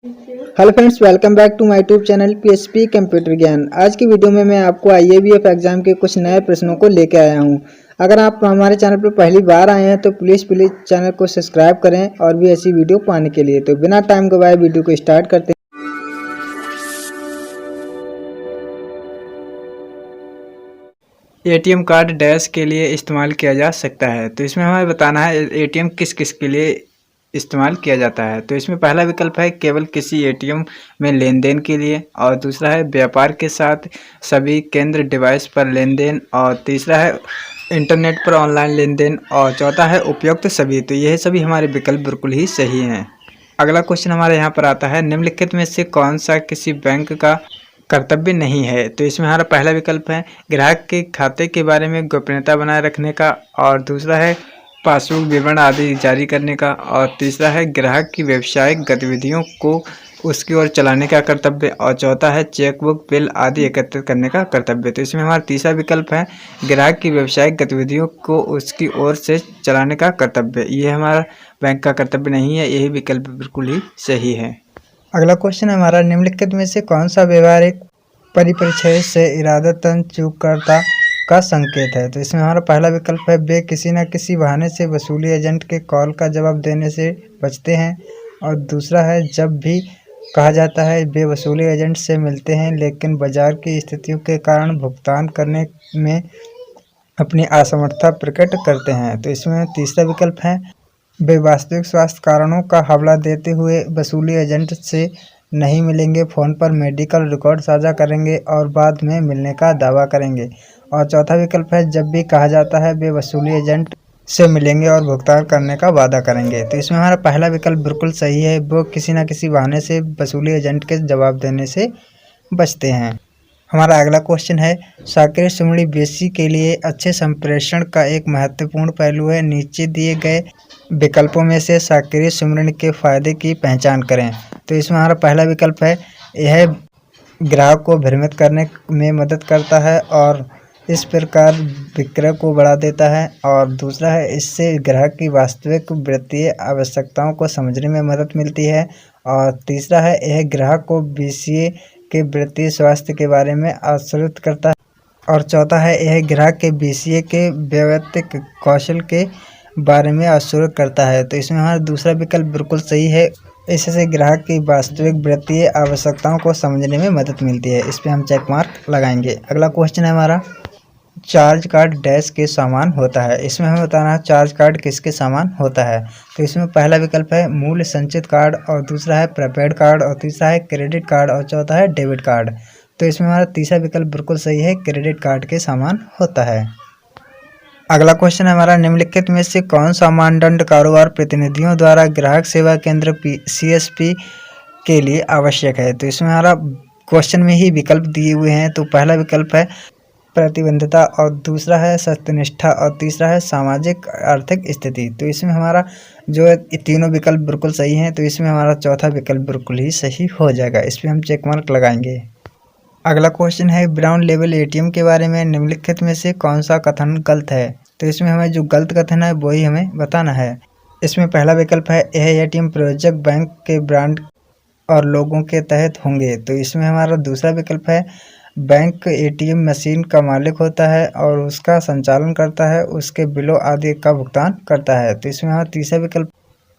Hello friends, welcome back to my YouTube channel PHP computer Gyan. आज की video में मैं आपको आईएबीएफ एग्जाम के कुछ नए प्रश्नों को लेकर आया हूं। अगर आप हमारे चैनल पर पहली बार आए हैं तो प्लीज़ चैनल को सब्सक्राइब करें और भी ऐसी वीडियो पाने के लिए। तो बिना टाइम गवाए वीडियो को स्टार्ट करते हैं। एटीएम कार्ड डैश के लिए इस्तेमाल किया जा सकता है। तो इसमें हमें बताना है एटीएम किस किस के लिए इस्तेमाल किया जाता है। तो इसमें पहला विकल्प है केवल किसी एटीएम में लेन देन के लिए, और दूसरा है व्यापार के साथ सभी केंद्र डिवाइस पर लेन देन, और तीसरा है इंटरनेट पर ऑनलाइन लेन देन, और चौथा है उपयुक्त सभी। तो यह सभी हमारे विकल्प बिल्कुल ही सही हैं। अगला क्वेश्चन हमारे यहाँ पर आता है, निम्नलिखित में से कौन सा किसी बैंक का कर्तव्य नहीं है। तो इसमें हमारा पहला विकल्प है ग्राहक के खाते के बारे में गोपनीयता बनाए रखने का, और दूसरा है पासबुक विवरण आदि जारी करने का, और तीसरा है ग्राहक की व्यावसायिक गतिविधियों को उसकी ओर चलाने का कर्तव्य, और चौथा है चेकबुक बिल आदि एकत्रित करने का कर्तव्य। तो इसमें हमारा तीसरा विकल्प है ग्राहक की व्यावसायिक गतिविधियों को उसकी ओर से चलाने का कर्तव्य। ये हमारा बैंक का कर्तव्य नहीं है, यही विकल्प बिल्कुल ही सही है। अगला क्वेश्चन हमारा, निम्नलिखित में से कौन सा व्यवहारिक परिपरिच्छेद से इरादतन चूककर्ता का संकेत है। तो इसमें हमारा पहला विकल्प है वे किसी न किसी बहाने से वसूली एजेंट के कॉल का जवाब देने से बचते हैं, और दूसरा है जब भी कहा जाता है वे वसूली एजेंट से मिलते हैं लेकिन बाजार की स्थितियों के कारण भुगतान करने में अपनी असमर्थता प्रकट करते हैं। तो इसमें तीसरा विकल्प है वे वास्तविक स्वास्थ्य कारणों का हवाला देते हुए वसूली एजेंट से नहीं मिलेंगे, फ़ोन पर मेडिकल रिकॉर्ड साझा करेंगे और बाद में मिलने का दावा करेंगे, और चौथा विकल्प है जब भी कहा जाता है वे वसूली एजेंट से मिलेंगे और भुगतान करने का वादा करेंगे। तो इसमें हमारा पहला विकल्प बिल्कुल सही है, वो किसी न किसी बहाने से वसूली एजेंट के जवाब देने से बचते हैं। हमारा अगला क्वेश्चन है, सक्रिय सुमड़ी बेसी के लिए अच्छे संप्रेषण का एक महत्वपूर्ण पहलू है। नीचे दिए गए विकल्पों में से सक्रिय सुमरण के फायदे की पहचान करें। तो इसमें हमारा पहला विकल्प है यह ग्राहक को भ्रमित करने में मदद करता है और इस प्रकार विक्रय को बढ़ा देता है, और दूसरा है इससे ग्राहक की वास्तविक वित्तीय आवश्यकताओं को समझने में मदद मिलती है, और तीसरा है यह ग्राहक को बीसीए के वित्तीय स्वास्थ्य के बारे में अवसरित करता है, और चौथा है यह ग्राहक के बीसीए के वैयक्तिक कौशल के बारे में अवसरित करता है। तो इसमें हमारा दूसरा विकल्प बिल्कुल सही है, इससे ग्राहक की वास्तविक वित्तीय आवश्यकताओं को समझने में मदद मिलती है। इस पर हम चेक मार्क लगाएंगे। अगला क्वेश्चन है हमारा, चार्ज कार्ड डैश के समान होता है। इसमें हमें बताना है चार्ज कार्ड किसके समान होता है। तो इसमें पहला विकल्प है मूल्य संचित कार्ड, और दूसरा है प्रीपेड कार्ड, और तीसरा है क्रेडिट कार्ड, और चौथा है डेबिट कार्ड। तो इसमें हमारा तीसरा विकल्प बिल्कुल सही है, क्रेडिट कार्ड के समान होता है। अगला क्वेश्चन है हमारा, निम्नलिखित में से कौन सा मानदंड कारोबार प्रतिनिधियों द्वारा ग्राहक सेवा केंद्र सीएसपी के लिए आवश्यक है। तो इसमें हमारा क्वेश्चन में ही विकल्प दिए हुए हैं। तो पहला विकल्प है प्रतिबद्धता, और दूसरा है सत्यनिष्ठा, और तीसरा है सामाजिक आर्थिक स्थिति। तो इसमें हमारा जो है तीनों विकल्प बिल्कुल सही हैं। तो इसमें हमारा चौथा विकल्प बिल्कुल ही सही हो जाएगा। इस पर हम चेक मार्क लगाएंगे। अगला क्वेश्चन है ब्राउन लेबल एटीएम के बारे में निम्नलिखित में से कौन सा कथन गलत है। तो इसमें हमें जो गलत कथन है वही हमें बताना है। इसमें पहला विकल्प है यह एटीएम प्रायोजक बैंक के ब्रांड और लोगों के तहत होंगे। तो इसमें हमारा दूसरा विकल्प है बैंक एटीएम मशीन का मालिक होता है और उसका संचालन करता है, उसके बिलों आदि का भुगतान करता है। तो इसमें हमारा तीसरा विकल्प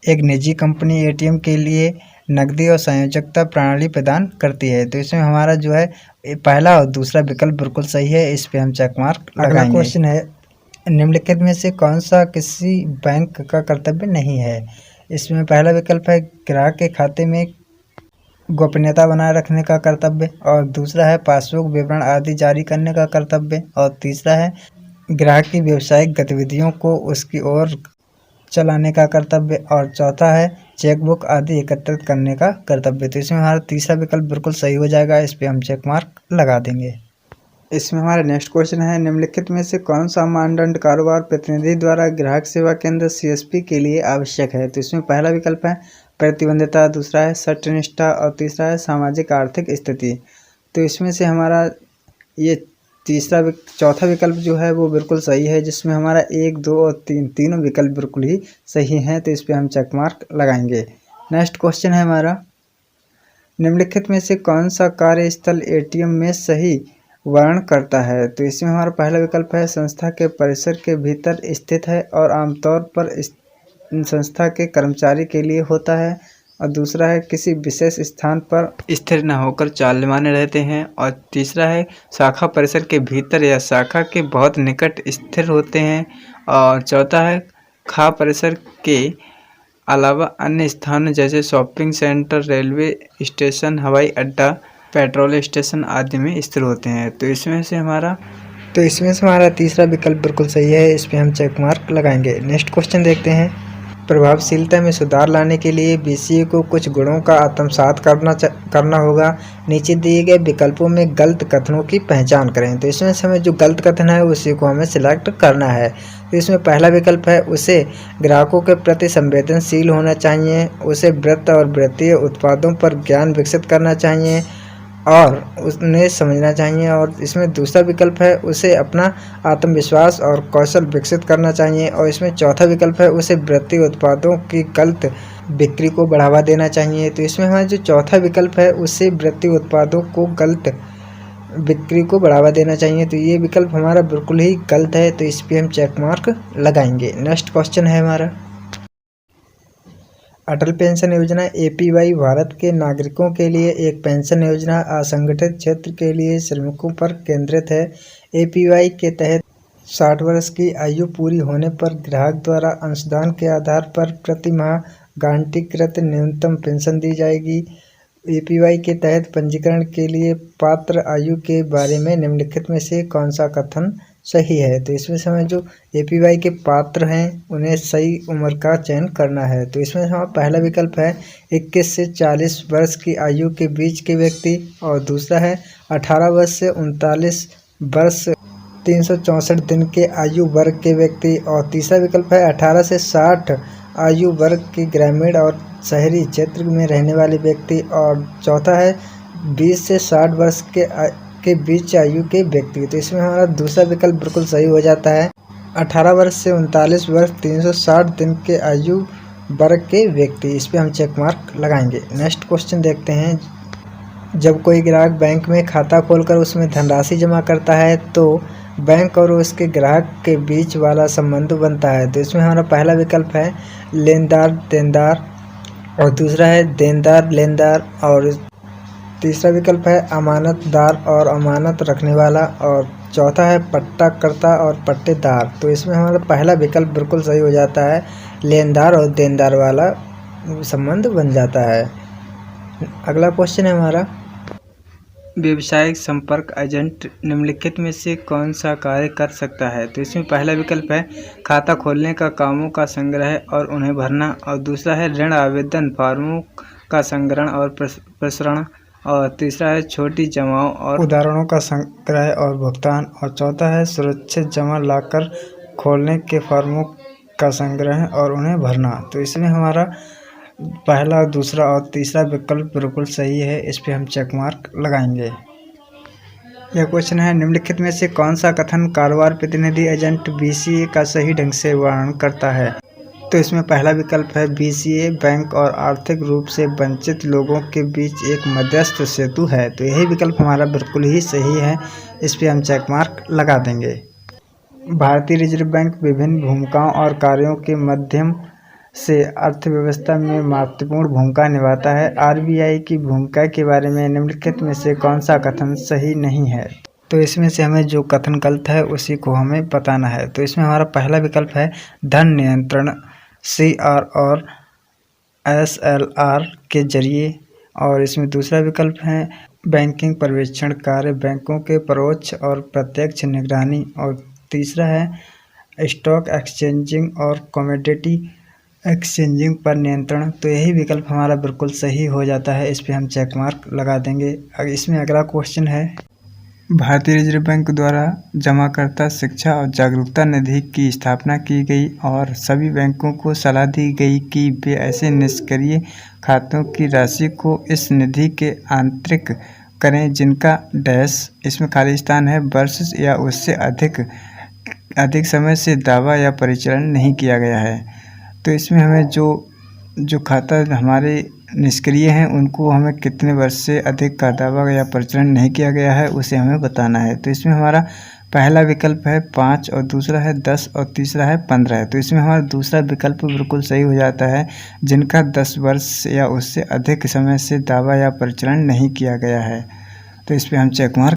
एक निजी कंपनी एटीएम के लिए नकदी और संयोजकता प्रणाली प्रदान करती है। तो इसमें हमारा जो है पहला और दूसरा विकल्प बिल्कुल सही है। इस पे हम चेक मार्क लगाएंगे। अगला क्वेश्चन है, निम्नलिखित में से कौन सा किसी बैंक का कर्तव्य नहीं है। इसमें पहला विकल्प है ग्राहक के खाते में गोपनीयता बनाए रखने का कर्तव्य, और दूसरा है पासबुक विवरण आदि जारी करने का कर्तव्य, और तीसरा है ग्राहक की व्यावसायिक गतिविधियों को उसकी ओर चलाने का कर्तव्य, और चौथा है चेकबुक आदि एकत्रित करने का कर्तव्य। तो इसमें हमारा तीसरा विकल्प बिल्कुल सही हो जाएगा। इस पर हम चेक मार्क लगा देंगे। इसमें हमारा नेक्स्ट क्वेश्चन है, निम्नलिखित में से कौन सा मानदंड कारोबार प्रतिनिधि द्वारा ग्राहक सेवा केंद्र सीएसपी के लिए आवश्यक है। तो इसमें पहला विकल्प है प्रतिबद्धता, दूसरा है सत्यनिष्ठा, और तीसरा है सामाजिक आर्थिक स्थिति। तो इसमें से हमारा ये चौथा विकल्प जो है वो बिल्कुल सही है, जिसमें हमारा 1, 2 और 3 तीनों विकल्प बिल्कुल ही सही हैं। तो इस पर हम चेक मार्क लगाएंगे। नेक्स्ट क्वेश्चन है हमारा, निम्नलिखित में से कौन सा कार्यस्थल एटीएम में सही वर्णन करता है? तो इसमें हमारा पहला विकल्प है संस्था के परिसर के भीतर स्थित है और आमतौर पर इस संस्था के कर्मचारी के लिए होता है। और दूसरा है किसी विशेष स्थान पर स्थिर न होकर चालमान रहते हैं। और तीसरा है शाखा परिसर के भीतर या शाखा के बहुत निकट स्थिर होते हैं। और चौथा है खा परिसर के अलावा अन्य स्थानों जैसे शॉपिंग सेंटर, रेलवे स्टेशन, हवाई अड्डा, पेट्रोल स्टेशन आदि में स्थिर होते हैं। तो इसमें से हमारा तीसरा विकल्प बिल्कुल सही है। इस पे हम चेक मार्क लगाएंगे। नेक्स्ट क्वेश्चन देखते हैं। प्रभावशीलता में सुधार लाने के लिए बीसीए को कुछ गुणों का आत्मसात करना होगा। नीचे दिए गए विकल्पों में गलत कथनों की पहचान करें। तो इसमें से हमें जो गलत कथन है उसी को हमें सिलेक्ट करना है। तो इसमें पहला विकल्प है उसे ग्राहकों के प्रति संवेदनशील होना चाहिए, उसे वित्त और वित्तीय उत्पादों पर ज्ञान विकसित करना चाहिए और उन्हें समझना चाहिए। और इसमें दूसरा विकल्प है उसे अपना आत्मविश्वास और कौशल विकसित करना चाहिए। और इसमें चौथा विकल्प है उसे वित्तीय उत्पादों की गलत बिक्री को बढ़ावा देना चाहिए। तो इसमें हमारा जो चौथा विकल्प है उसे वित्तीय उत्पादों को गलत बिक्री को बढ़ावा देना चाहिए। तो ये विकल्प हमारा बिल्कुल ही गलत है। तो इस पर हम चेक मार्क लगाएंगे। नेक्स्ट क्वेश्चन है हमारा अटल पेंशन योजना एपीवाई भारत के नागरिकों के लिए एक पेंशन योजना असंगठित क्षेत्र के लिए श्रमिकों पर केंद्रित है। एपीवाई के तहत 60 वर्ष की आयु पूरी होने पर ग्राहक द्वारा अंशदान के आधार पर प्रति माह गारंटीकृत न्यूनतम पेंशन दी जाएगी। एपीवाई के तहत पंजीकरण के लिए पात्र आयु के बारे में निम्नलिखित में से कौन सा कथन सही है? तो इसमें से हमें जो एपीवाई के पात्र हैं उन्हें सही उम्र का चयन करना है। तो इसमें हमारा पहला विकल्प है 21 से 40 वर्ष की आयु के बीच के व्यक्ति और दूसरा है 18 वर्ष से 39 वर्ष 364 दिन के आयु वर्ग के व्यक्ति और तीसरा विकल्प है 18 से 60 आयु वर्ग के ग्रामीण और शहरी क्षेत्र में रहने वाले व्यक्ति और चौथा है 20 से 60 वर्ष के बीच आयु के व्यक्ति। तो इसमें हमारा दूसरा विकल्प बिल्कुल सही हो जाता है 18 वर्ष से 39 वर्ष 360 दिन के आयु वर्ग के व्यक्ति। इस पे हम चेक मार्क लगाएंगे। नेक्स्ट क्वेश्चन देखते हैं। जब कोई ग्राहक बैंक में खाता खोलकर उसमें धनराशि जमा करता है तो बैंक और उसके ग्राहक के बीच वाला संबंध बनता है। तो इसमें हमारा पहला विकल्प है लेनदार देनदार और दूसरा है देनदार लेनदार और तीसरा विकल्प है अमानतदार और अमानत रखने वाला और चौथा है पट्टाकर्ता और पट्टेदार। तो इसमें हमारा पहला विकल्प बिल्कुल सही हो जाता है, लेनदार और देनदार वाला संबंध बन जाता है। अगला क्वेश्चन है हमारा व्यावसायिक संपर्क एजेंट निम्नलिखित में से कौन सा कार्य कर सकता है? तो इसमें पहला विकल्प है खाता खोलने का कामों का संग्रह और उन्हें भरना और दूसरा है ऋण आवेदन फॉर्मों का संग्रहण और प्रसरण और तीसरा है छोटी जमाओं और उदाहरणों का संग्रह और भुगतान और चौथा है सुरक्षित जमा लाकर खोलने के फॉर्मों का संग्रह और उन्हें भरना। तो इसमें हमारा पहला दूसरा और तीसरा विकल्प बिल्कुल सही है। इस पे हम चेक मार्क लगाएंगे। यह क्वेश्चन है निम्नलिखित में से कौन सा कथन कारोबार प्रतिनिधि एजेंट बीसीए का सही ढंग से वर्णन करता है? तो इसमें पहला विकल्प है बीसीए बैंक और आर्थिक रूप से वंचित लोगों के बीच एक मध्यस्थ सेतु है। तो यही विकल्प हमारा बिल्कुल ही सही है। इस पे हम चेक मार्क लगा देंगे। भारतीय रिजर्व बैंक विभिन्न भूमिकाओं और कार्यों के माध्यम से अर्थव्यवस्था में महत्वपूर्ण भूमिका निभाता है। आरबीआई की भूमिका के बारे में निम्नलिखित में से कौन सा कथन सही नहीं है? तो इसमें से हमें जो कथन गलत है उसी को हमें बताना है। तो इसमें हमारा पहला विकल्प है धन नियंत्रण सीआर और एसएलआर के जरिए और इसमें दूसरा विकल्प है बैंकिंग पर्यवेक्षण कार्य बैंकों के परोक्ष और प्रत्यक्ष निगरानी और तीसरा है स्टॉक एक्सचेंजिंग और कमोडिटी एक्सचेंजिंग पर नियंत्रण। तो यही विकल्प हमारा बिल्कुल सही हो जाता है। इस पे हम चेक मार्क लगा देंगे। इसमें अगला क्वेश्चन है भारतीय रिजर्व बैंक द्वारा जमाकर्ता शिक्षा और जागरूकता निधि की स्थापना की गई और सभी बैंकों को सलाह दी गई कि वे ऐसे निष्क्रिय खातों की राशि को इस निधि के आंतरिक करें जिनका डैश इसमें खाली स्थान है वर्ष या उससे अधिक समय से दावा या परिचालन नहीं किया गया है। तो इसमें हमें जो खाता हमारे निष्क्रिय हैं उनको हमें कितने वर्ष से अधिक का दावा या प्रचलन नहीं किया गया है उसे हमें बताना है। तो इसमें हमारा पहला विकल्प है 5 और दूसरा है 10 और तीसरा है 15 है। तो इसमें हमारा दूसरा विकल्प बिल्कुल सही हो जाता है, जिनका 10 वर्ष या उससे अधिक समय से दावा या प्रचलन नहीं किया गया है। तो इस पर हम चेक मार्क